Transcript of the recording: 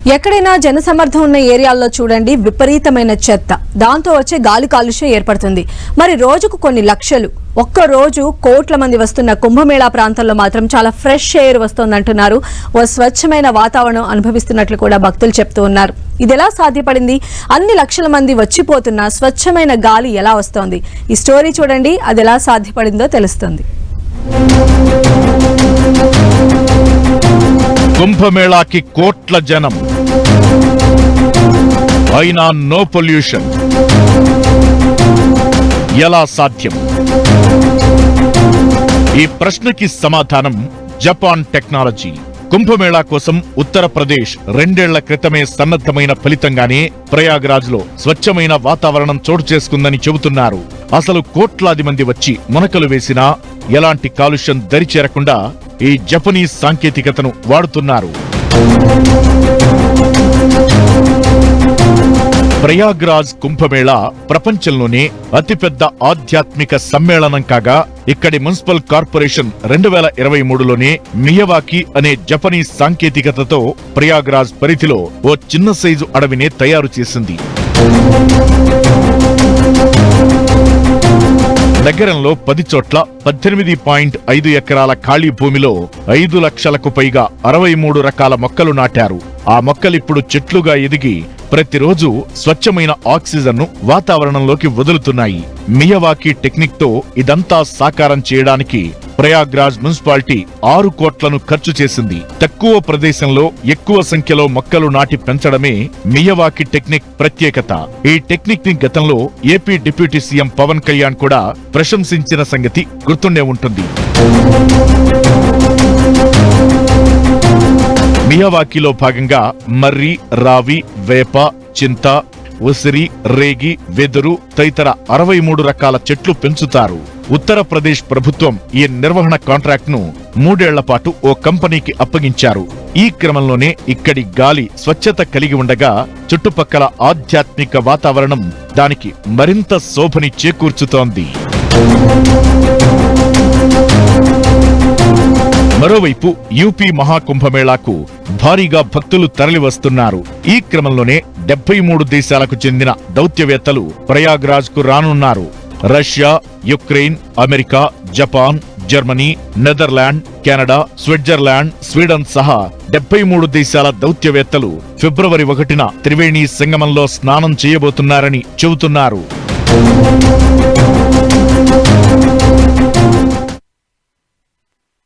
ఎక్కడైనా జనసమర్థం ఉన్న ఏరియాల్లో చూడండి విపరీతమైన చెత్త, దాంతో వచ్చే గాలి కాలుష్యం ఏర్పడుతుంది. మరి రోజుకు కొన్ని లక్షలు, ఒక్క రోజు కోట్ల మంది వస్తున్న కుంభమేళా ప్రాంతంలో మాత్రం చాలా ఫ్రెష్ ఎయిర్ వస్తోందంటున్నారు. ఓ స్వచ్ఛమైన వాతావరణం అనుభవిస్తున్నట్లు కూడా భక్తులు చెప్తూ ఉన్నారు. ఇది ఎలా సాధ్యపడింది? అన్ని లక్షల మంది వచ్చిపోతున్న స్వచ్ఛమైన గాలి ఎలా వస్తోంది? ఈ స్టోరీ చూడండి, అది ఎలా సాధ్యపడిందో తెలుస్తుంది. కుంభమేళాకి కోట్ల జనం, అయినా నో పొల్యూషన్. ఎలా సాధ్యం? ఈ ప్రశ్నకి సమాధానం జపాన్ టెక్నాలజీ. కుంభమేళా కోసం ఉత్తరప్రదేశ్ 2 ఏళ్ల క్రితమే సన్నద్ధమైన ఫలితంగానే ప్రయాగ్రాజ్ లో స్వచ్ఛమైన వాతావరణం చోటు చేసుకుందని చెబుతున్నారు. అసలు కోట్లాది మంది వచ్చి మునకలు వేసినా ఎలాంటి కాలుష్యం దరిచేరకుండా ఈ జపనీస్ సాంకేతికతను వాడుతున్నారు. ప్రయాగ్రాజ్ కుంభమేళా ప్రపంచంలోనే అతిపెద్ద ఆధ్యాత్మిక సమ్మేళనం కాగా, ఇక్కడి మున్సిపల్ కార్పొరేషన్ 2023లోనే మియవాకి అనే జపనీస్ సాంకేతికతతో ప్రయాగ్రాజ్ పరిధిలో ఓ చిన్న సైజు అడవినే తయారు చేసింది. నగరంలో 10 చోట్ల 18.5 ఎకరాల ఖాళీ భూమిలో 5 లక్షలకు పైగా 63 రకాల మొక్కలు నాటారు. ఆ మొక్కలిప్పుడు చెట్లుగా ఎదిగి ప్రతిరోజు స్వచ్ఛమైన ఆక్సిజన్ ను వాతావరణంలోకి వదులుతున్నాయి. మియవాకి టెక్నిక్ తో ఇదంతా సాకారం చేయడానికి ప్రయాగ్రాజ్ మున్సిపాలిటీ 6 కోట్లను ఖర్చు చేసింది. తక్కువ ప్రదేశంలో ఎక్కువ సంఖ్యలో మొక్కలు నాటి పెంచడమే మియవాకి టెక్నిక్ ప్రత్యేకత. ఈ టెక్నిక్ ని గతంలో AP deputy CM Pawan Kalyan కూడా ప్రశంసించిన సంగతి గుర్తుండే ఉంటుంది. మియవాకిలో భాగంగా మర్రి, రావి, వేప, చింత, ఉసిరి, రేగి, వెదురు తదితర 63 రకాల చెట్లు పెంచుతారు. ఉత్తరప్రదేశ్ ప్రభుత్వం ఈ నిర్వహణ కాంట్రాక్ట్ ను 3 ఏళ్ల పాటు ఓ కంపెనీకి అప్పగించారు. ఈ క్రమంలోనే ఇక్కడి గాలి స్వచ్ఛత కలిగి ఉండగా చుట్టుపక్కల ఆధ్యాత్మిక వాతావరణం దానికి మరింత శోభని చేకూర్చుతోంది. మరోవైపు యూపీ మహాకుంభమేళాకు భారీగా భక్తులు తరలివస్తున్నారు. ఈ క్రమంలోనే 73 దేశాలకు చెందిన దౌత్యవేత్తలు ప్రయాగ్రాజ్ కు రానున్నారు. Russia, Ukraine, America, Japan, Germany, Netherland, Canada, Switzerland, Sweden సహా 73 దేశాల దౌత్యవేత్తలు ఫిబ్రవరి 1న త్రివేణి సంగమంలో స్నానం చేయబోతున్నారని చెబుతున్నారు.